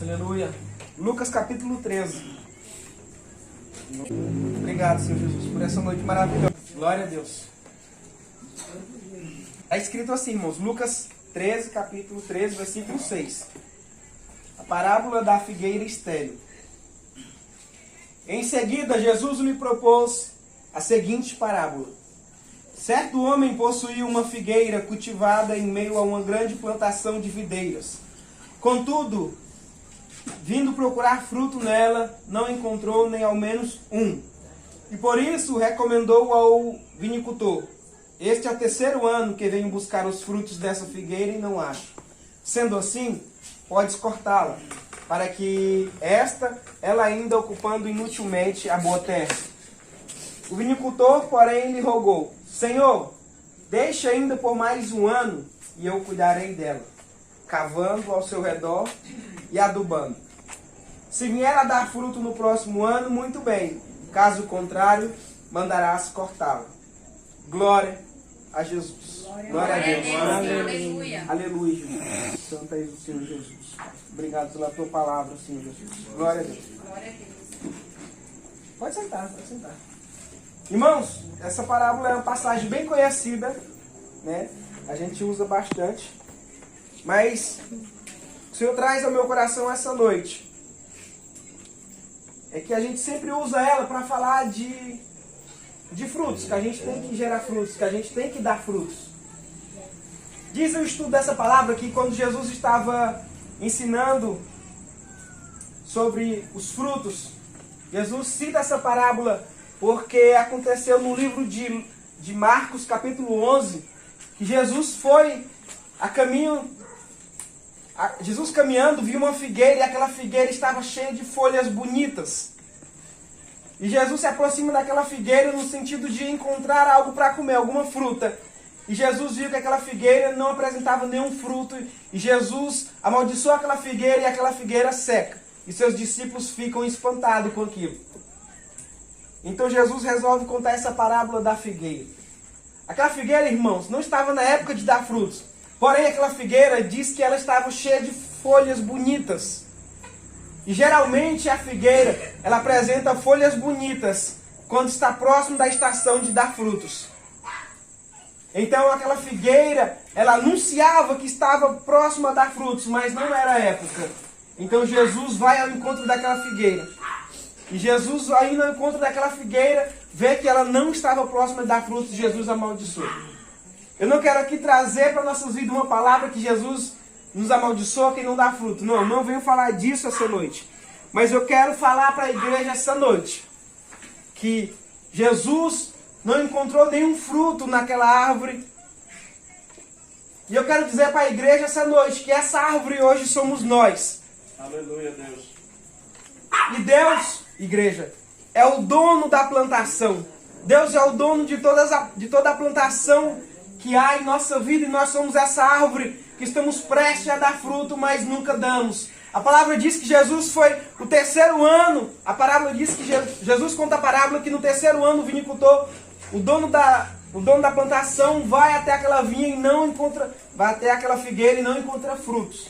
Aleluia. Lucas capítulo 13. Obrigado, Senhor Jesus, por essa noite maravilhosa. Glória a Deus. Está escrito assim, irmãos. Lucas 13, capítulo 13, versículo 6. A parábola da figueira estéril. Em seguida, Jesus lhe propôs a seguinte parábola. Certo homem possuía uma figueira cultivada em meio a uma grande plantação de videiras. Contudo, vindo procurar fruto nela, não encontrou nem ao menos um. E por isso recomendou ao vinicultor. Este é o terceiro ano que venho buscar os frutos dessa figueira e não acho. Sendo assim, podes cortá-la, para que ela ainda ocupando inutilmente a boa terra. O vinicultor, porém, lhe rogou: Senhor, deixa ainda por mais um ano, e eu cuidarei dela, cavando ao seu redor e adubando. Se vier a dar fruto no próximo ano, muito bem. Caso contrário, mandarás cortá-la. Glória a Jesus. Glória a Deus. Aleluia. Aleluia, Jesus. Santo és o Senhor Jesus. Obrigado pela tua palavra, Senhor Jesus. Glória a Deus. Glória a Deus. Pode sentar, pode sentar. Irmãos, essa parábola é uma passagem bem conhecida, né? A gente usa bastante. Mas o Senhor traz ao meu coração essa noite é que a gente sempre usa ela para falar de frutos, que a gente tem que gerar frutos, que a gente tem que dar frutos. Diz o estudo dessa palavra que quando Jesus estava ensinando sobre os frutos, Jesus cita essa parábola porque aconteceu no livro de Marcos, capítulo 11, que Jesus foi Jesus caminhando, viu uma figueira e aquela figueira estava cheia de folhas bonitas. E Jesus se aproxima daquela figueira no sentido de encontrar algo para comer, alguma fruta. E Jesus viu que aquela figueira não apresentava nenhum fruto. E Jesus amaldiçoa aquela figueira e aquela figueira seca. E seus discípulos ficam espantados com aquilo. Então Jesus resolve contar essa parábola da figueira. Aquela figueira, irmãos, não estava na época de dar frutos. Porém, aquela figueira diz que ela estava cheia de folhas bonitas. E geralmente a figueira, ela apresenta folhas bonitas quando está próximo da estação de dar frutos. Então aquela figueira, ela anunciava que estava próxima a dar frutos, mas não era a época. Então Jesus vai ao encontro daquela figueira. E Jesus, indo ao encontro daquela figueira, vê que ela não estava próxima de dar frutos, e Jesus amaldiçoa. Eu não quero aqui trazer para nossas vidas uma palavra que Jesus nos amaldiçoa quem não dá fruto. Não venho falar disso essa noite. Mas eu quero falar para a igreja essa noite que Jesus não encontrou nenhum fruto naquela árvore. E eu quero dizer para a igreja essa noite que essa árvore hoje somos nós. Aleluia, Deus. E Deus, igreja, é o dono da plantação. Deus é o dono de toda a plantação que há em nossa vida, e nós somos essa árvore que estamos prestes a dar fruto, mas nunca damos. A palavra diz que Jesus foi o terceiro ano, a parábola diz que Jesus conta a parábola que no terceiro ano o vinicultor, o dono da plantação vai até aquela vinha e não encontra, vai até aquela figueira e não encontra frutos.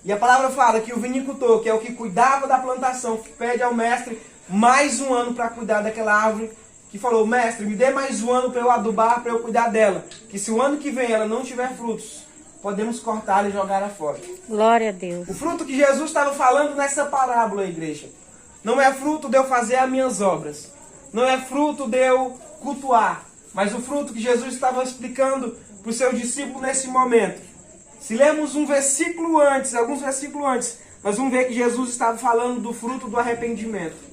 E a palavra fala que o vinicultor, que é o que cuidava da plantação, pede ao mestre mais um ano para cuidar daquela árvore, que falou: mestre, me dê mais um ano para eu adubar, para eu cuidar dela. Que se o ano que vem ela não tiver frutos, podemos cortá-la e jogar ela fora. Glória a Deus. O fruto que Jesus estava falando nessa parábola, igreja, não é fruto de eu fazer as minhas obras. Não é fruto de eu cultuar. Mas o fruto que Jesus estava explicando para os seus discípulos nesse momento. Se lermos alguns versículos antes, nós vamos ver que Jesus estava falando do fruto do arrependimento.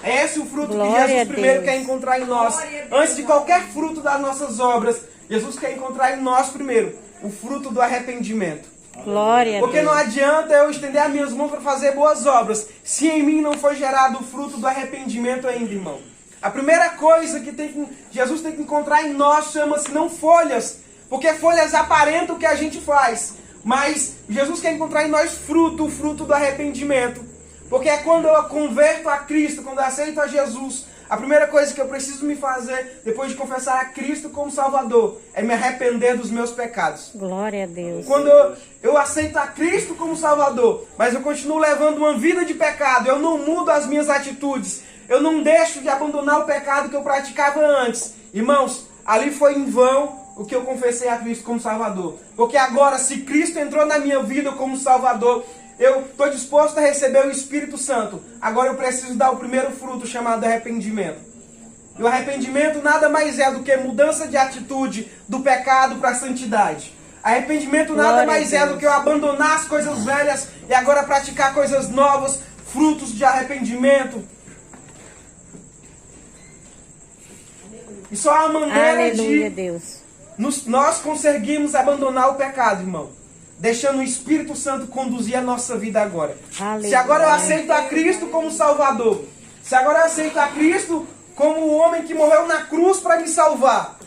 É esse o fruto Glória que Jesus primeiro quer encontrar em nós. Antes de qualquer fruto das nossas obras, Jesus quer encontrar em nós primeiro o fruto do arrependimento. Glória a Porque Deus. não adianta eu estender as minhas mãos para fazer boas obras, se em mim não for gerado o fruto do arrependimento ainda, irmão. A primeira coisa que Jesus tem que encontrar em nós chama-se não folhas, porque folhas aparentam o que a gente faz. Mas Jesus quer encontrar em nós o fruto do arrependimento. Porque é quando eu converto a Cristo, quando eu aceito a Jesus, A primeira coisa que eu preciso me fazer, depois de confessar a Cristo como Salvador, é me arrepender dos meus pecados. Glória a Deus. Quando eu aceito a Cristo como Salvador, mas eu continuo levando uma vida de pecado, eu não mudo as minhas atitudes, eu não deixo de abandonar o pecado que eu praticava antes. Irmãos, ali foi em vão o que eu confessei a Cristo como Salvador. Porque agora, se Cristo entrou na minha vida como Salvador, eu estou disposto a receber o Espírito Santo. Agora eu preciso dar o primeiro fruto, chamado arrependimento. E o arrependimento nada mais é do que mudança de atitude do pecado para a santidade. Arrependimento nada mais é do que eu abandonar as coisas velhas e agora praticar coisas novas, frutos de arrependimento. E só há maneira Aleluia, de Deus. nós conseguimos abandonar o pecado, irmão. Deixando o Espírito Santo conduzir a nossa vida agora. Aleluia. Se agora eu aceito a Cristo como Salvador, se agora eu aceito a Cristo como o homem que morreu na cruz para me salvar,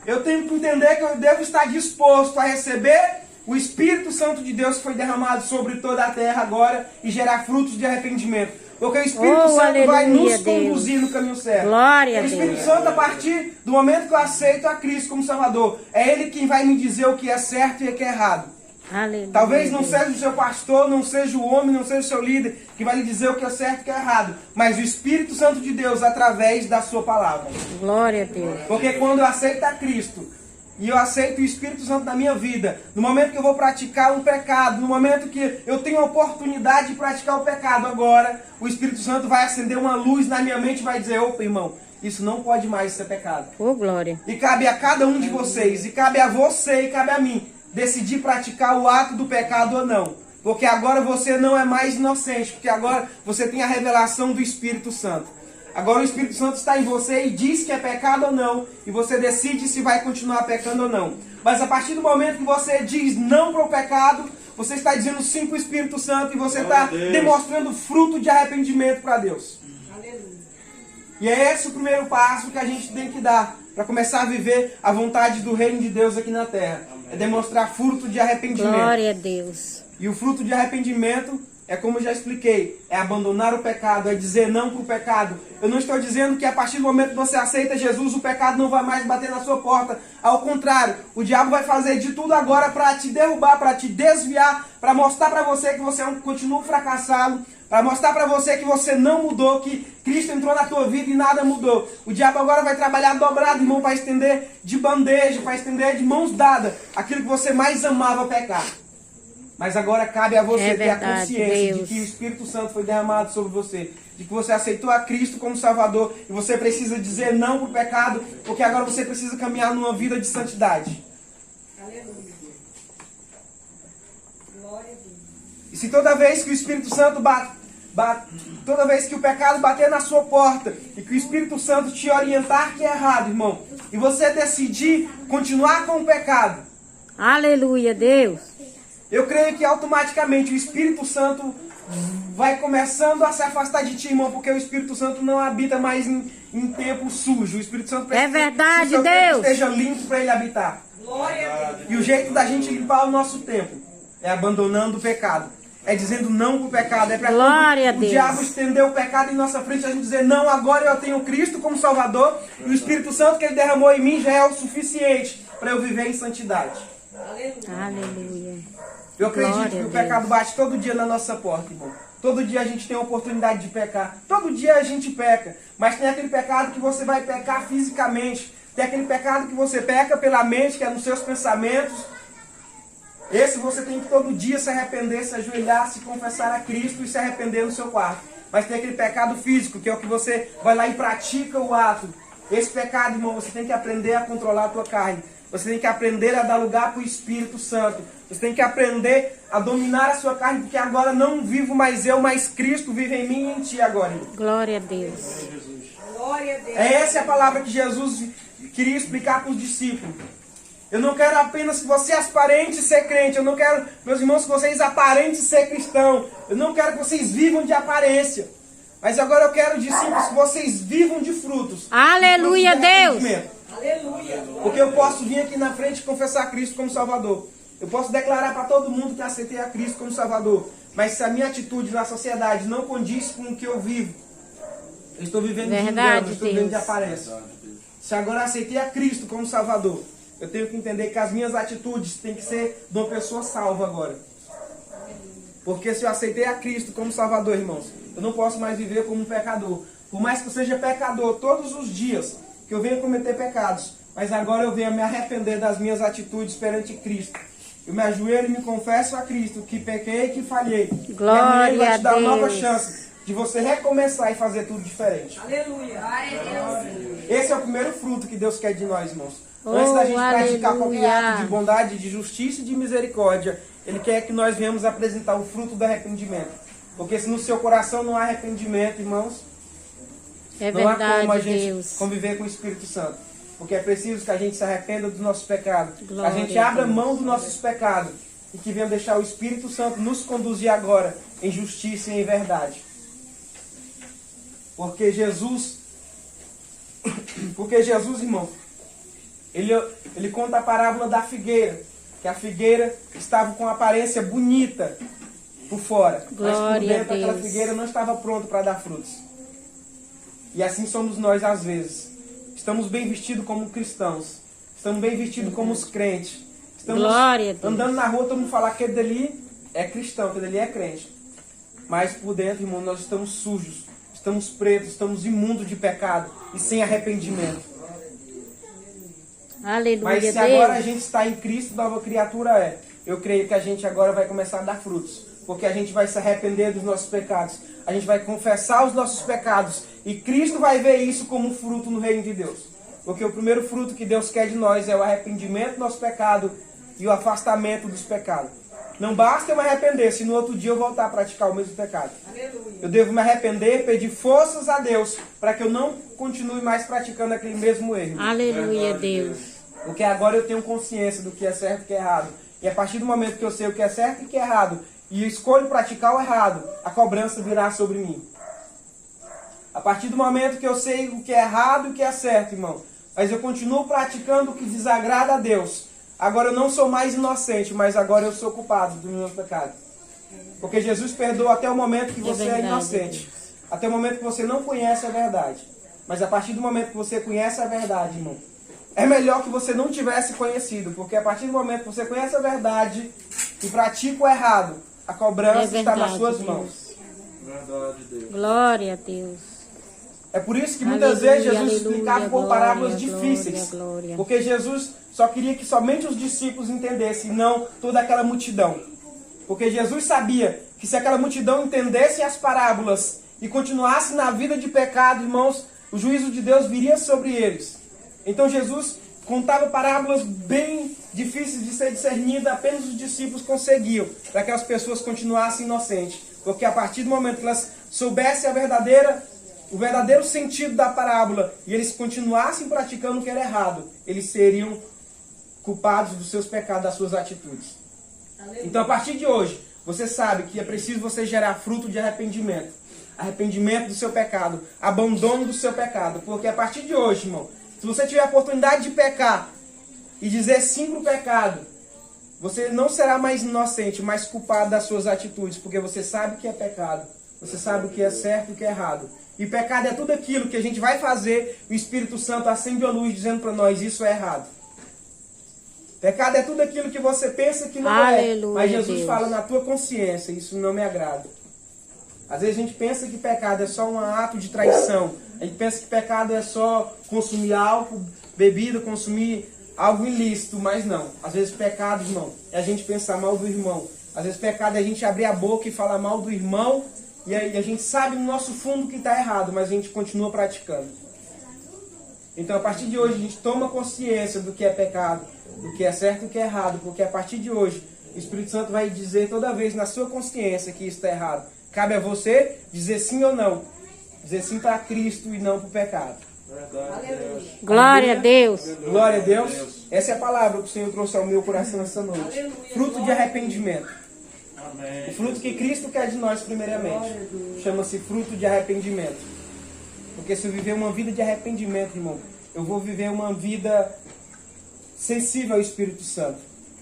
eu tenho que entender que eu devo estar disposto a receber o Espírito Santo de Deus que foi derramado sobre toda a terra agora e gerar frutos de arrependimento. Porque o Espírito Santo aleluia, vai nos Deus. conduzir no caminho certo. Glória a O Espírito Deus. Santo, a partir do momento que eu aceito a Cristo como Salvador, é Ele quem vai me dizer o que é certo e o que é errado. Aleluia. Talvez não seja o seu pastor, não seja o homem, não seja o seu líder que vai lhe dizer o que é certo e o que é errado. Mas o Espírito Santo de Deus através da sua palavra. Glória a Deus. Porque quando eu aceito a Cristo e eu aceito o Espírito Santo na minha vida, no momento que eu vou praticar um pecado, no momento que eu tenho a oportunidade de praticar o pecado agora, o Espírito Santo vai acender uma luz na minha mente e vai dizer: opa, irmão, isso não pode mais ser pecado. Oh, glória. E cabe a cada um de vocês, e cabe a você e cabe a mim, decidir praticar o ato do pecado ou não. Porque agora você não é mais inocente, porque agora você tem a revelação do Espírito Santo. Agora o Espírito Santo está em você e diz que é pecado ou não, e você decide se vai continuar pecando ou não. Mas a partir do momento que você diz não para o pecado, você está dizendo sim para o Espírito Santo e você está demonstrando fruto de arrependimento para Deus. E é esse o primeiro passo que a gente tem que dar para começar a viver a vontade do reino de Deus aqui na terra. É demonstrar fruto de arrependimento. Glória a Deus. E o fruto de arrependimento é como eu já expliquei, é abandonar o pecado, é dizer não para o pecado. Eu não estou dizendo que a partir do momento que você aceita Jesus, o pecado não vai mais bater na sua porta. Ao contrário, o diabo vai fazer de tudo agora para te derrubar, para te desviar, para mostrar para você que você continua fracassado, para mostrar para você que você não mudou, que Cristo entrou na tua vida e nada mudou. O diabo agora vai trabalhar dobrado, irmão, para estender de bandeja, para estender de mãos dadas aquilo que você mais amava pecar. Mas agora cabe a você ter a consciência de que o Espírito Santo foi derramado sobre você, de que você aceitou a Cristo como Salvador e você precisa dizer não para o pecado, porque agora você precisa caminhar numa vida de santidade. Aleluia. Glória a Deus. E se toda vez que o Espírito Santo toda vez que o pecado bater na sua porta e que o Espírito Santo te orientar que é errado, irmão, e você decidir continuar com o pecado, Aleluia, Deus. eu creio que automaticamente o Espírito Santo vai começando a se afastar de ti, irmão, porque o Espírito Santo não habita mais em tempo sujo. O Espírito Santo precisa verdade, que o seu tempo Deus. esteja limpo para ele habitar. Glória a Deus. E o jeito da gente limpar o nosso tempo é abandonando o pecado. É dizendo não para o pecado. É para Glória a o Deus. diabo estender o pecado em nossa frente, a gente dizer: não, agora eu tenho Cristo como Salvador e o Espírito Santo que ele derramou em mim já é o suficiente para eu viver em santidade. Aleluia. Eu acredito Glória que a o pecado Deus. bate todo dia na nossa porta, irmão. Todo dia a gente tem a oportunidade de pecar. Todo dia a gente peca. Mas tem aquele pecado que você vai pecar fisicamente. Tem aquele pecado que você peca pela mente, que é nos seus pensamentos. Esse você tem que todo dia se arrepender, se ajoelhar, se confessar a Cristo e se arrepender no seu quarto. Mas tem aquele pecado físico, que é o que você vai lá e pratica o ato. Esse pecado, irmão, você tem que aprender a controlar a tua carne. Você tem que aprender a dar lugar para o Espírito Santo. Você tem que aprender a dominar a sua carne, porque agora não vivo mais eu, mas Cristo vive em mim e em ti agora, irmão. Glória a Deus. Glória a Deus. É essa a palavra que Jesus queria explicar para os discípulos. Eu não quero apenas que você aparente ser crente. Eu não quero, meus irmãos, que vocês aparentem ser cristão. Eu não quero que vocês vivam de aparência. Mas agora eu quero, discípulos, que vocês vivam de frutos. Aleluia, De frutos de Deus. arrependimento. Aleluia. Porque eu posso vir aqui na frente e confessar a Cristo como Salvador. Eu posso declarar para todo mundo que aceitei a Cristo como Salvador. Mas se a minha atitude na sociedade não condiz com o que eu vivo, Eu estou vivendo de Verdade, engano, eu estou vivendo de Deus. aparência. Se agora eu aceitei a Cristo como Salvador, eu tenho que entender que as minhas atitudes têm que ser de uma pessoa salva agora. Porque se eu aceitei a Cristo como Salvador, irmãos, eu não posso mais viver como um pecador. Por mais que eu seja pecador todos os dias, que eu venha cometer pecados, mas agora eu venho me arrepender das minhas atitudes perante Cristo. Eu me ajoelho e me confesso a Cristo que pequei e que falhei. Glória e amanhã Ele vai te dar a uma nova Deus. chance de você recomeçar e fazer tudo diferente. Aleluia. Esse é o primeiro fruto que Deus quer de nós, irmãos. Oh, Antes da gente praticar qualquer aleluia. ato de bondade, de justiça e de misericórdia, Ele quer que nós venhamos apresentar o fruto do arrependimento. Porque se no seu coração não há arrependimento, irmãos, É não há como a verdade, gente Deus. conviver com o Espírito Santo. Porque é preciso que a gente se arrependa dos nossos pecados. Que a Glória gente a abra Deus. mão dos nossos pecados. E que venha deixar o Espírito Santo nos conduzir agora em justiça e em verdade. Porque Jesus, irmão, ele conta a parábola da figueira. Que a figueira estava com aparência bonita por fora. Mas por Glória a dentro aquela Deus. figueira não estava pronta para dar frutos. E assim somos nós às vezes. Estamos bem vestidos como cristãos. Estamos bem vestidos como os crentes. Estamos Glória a Deus. andando na rua, todo mundo fala que aquele dali é cristão, aquele dali é crente. Mas por dentro, irmão, nós estamos sujos. Estamos pretos, estamos imundos de pecado e sem arrependimento. Aleluia, Mas se Deus. agora a gente está em Cristo, nova criatura é. Eu creio que a gente agora vai começar a dar frutos. Porque a gente vai se arrepender dos nossos pecados. A gente vai confessar os nossos pecados. E Cristo vai ver isso como um fruto no reino de Deus. Porque o primeiro fruto que Deus quer de nós é o arrependimento do nosso pecado e o afastamento dos pecados. Não basta eu me arrepender se no outro dia eu voltar a praticar o mesmo pecado. Aleluia. Eu devo me arrepender, pedir forças a Deus para que eu não continue mais praticando aquele mesmo erro. Aleluia, Deus. Porque agora eu tenho consciência do que é certo e o que é errado. E a partir do momento que eu sei o que é certo e o que é errado, e eu escolho praticar o errado, a cobrança virá sobre mim. A partir do momento que eu sei o que é errado e o que é certo, irmão, mas eu continuo praticando o que desagrada a Deus, agora eu não sou mais inocente, mas agora eu sou culpado dos meus pecados. Porque Jesus perdoa até o momento que você é verdade, inocente. Até o momento que você não conhece a verdade. Mas a partir do momento que você conhece a verdade, irmão, é melhor que você não tivesse conhecido. Porque a partir do momento que você conhece a verdade e pratica o errado, a cobrança está nas suas mãos. Verdade, Deus. Glória a Deus. É por isso que muitas vezes Jesus Aleluia, explicava por glória, parábolas glória, difíceis. glória. Porque Jesus só queria que somente os discípulos entendessem, e não toda aquela multidão. Porque Jesus sabia que se aquela multidão entendesse as parábolas e continuasse na vida de pecado, irmãos, o juízo de Deus viria sobre eles. Então Jesus contava parábolas bem difíceis de ser discernidas, apenas os discípulos conseguiam, para que as pessoas continuassem inocentes. Porque a partir do momento que elas soubessem o verdadeiro sentido da parábola, e eles continuassem praticando o que era errado, eles seriam culpados dos seus pecados, das suas atitudes. Então, a partir de hoje, você sabe que é preciso você gerar fruto de arrependimento. Arrependimento do seu pecado, abandono do seu pecado. Porque a partir de hoje, irmão, se você tiver a oportunidade de pecar e dizer sim para o pecado, você não será mais inocente, mas culpado das suas atitudes, porque você sabe que é pecado. Você sabe o que é certo e o que é errado. E pecado é tudo aquilo que a gente vai fazer, o Espírito Santo acende a luz dizendo para nós, isso é errado. Pecado é tudo aquilo que você pensa que não Aleluia, é. Mas Jesus Deus. fala na tua consciência, isso não me agrada. Às vezes a gente pensa que pecado é só um ato de traição. A gente pensa que pecado é só consumir álcool, bebida, consumir algo ilícito, mas não. Às vezes pecado, irmão, é a gente pensar mal do irmão. Às vezes pecado é a gente abrir a boca e falar mal do irmão, e a gente sabe no nosso fundo que está errado, mas a gente continua praticando. Então a partir de hoje a gente toma consciência do que é pecado, do que é certo e do que é errado, porque a partir de hoje o Espírito Santo vai dizer toda vez na sua consciência que isso está errado. Cabe a você dizer sim ou não. Dizer sim para Cristo e não para o pecado. Verdade, Deus. Glória a Deus. Glória a Deus. Essa é a palavra que o Senhor trouxe ao meu coração essa noite. Fruto de arrependimento. Amém. O fruto que Cristo quer de nós primeiramente. Chama-se fruto de arrependimento. Porque se eu viver uma vida de arrependimento, irmão, eu vou viver uma vida sensível ao Espírito Santo.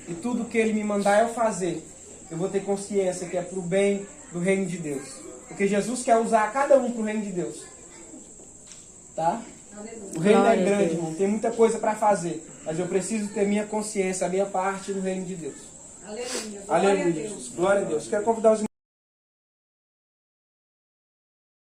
E tudo que Ele me mandar eu fazer, eu vou ter consciência que é para o bem do reino de Deus. Porque Jesus quer usar cada um para o reino de Deus. Tá? O reino é Glória a grande, Deus. irmão. Tem muita coisa para fazer. Mas eu preciso ter minha consciência, a minha parte no reino de Deus. Aleluia. Glória a Aleluia, Deus. Jesus. Glória a Deus. Quero convidar os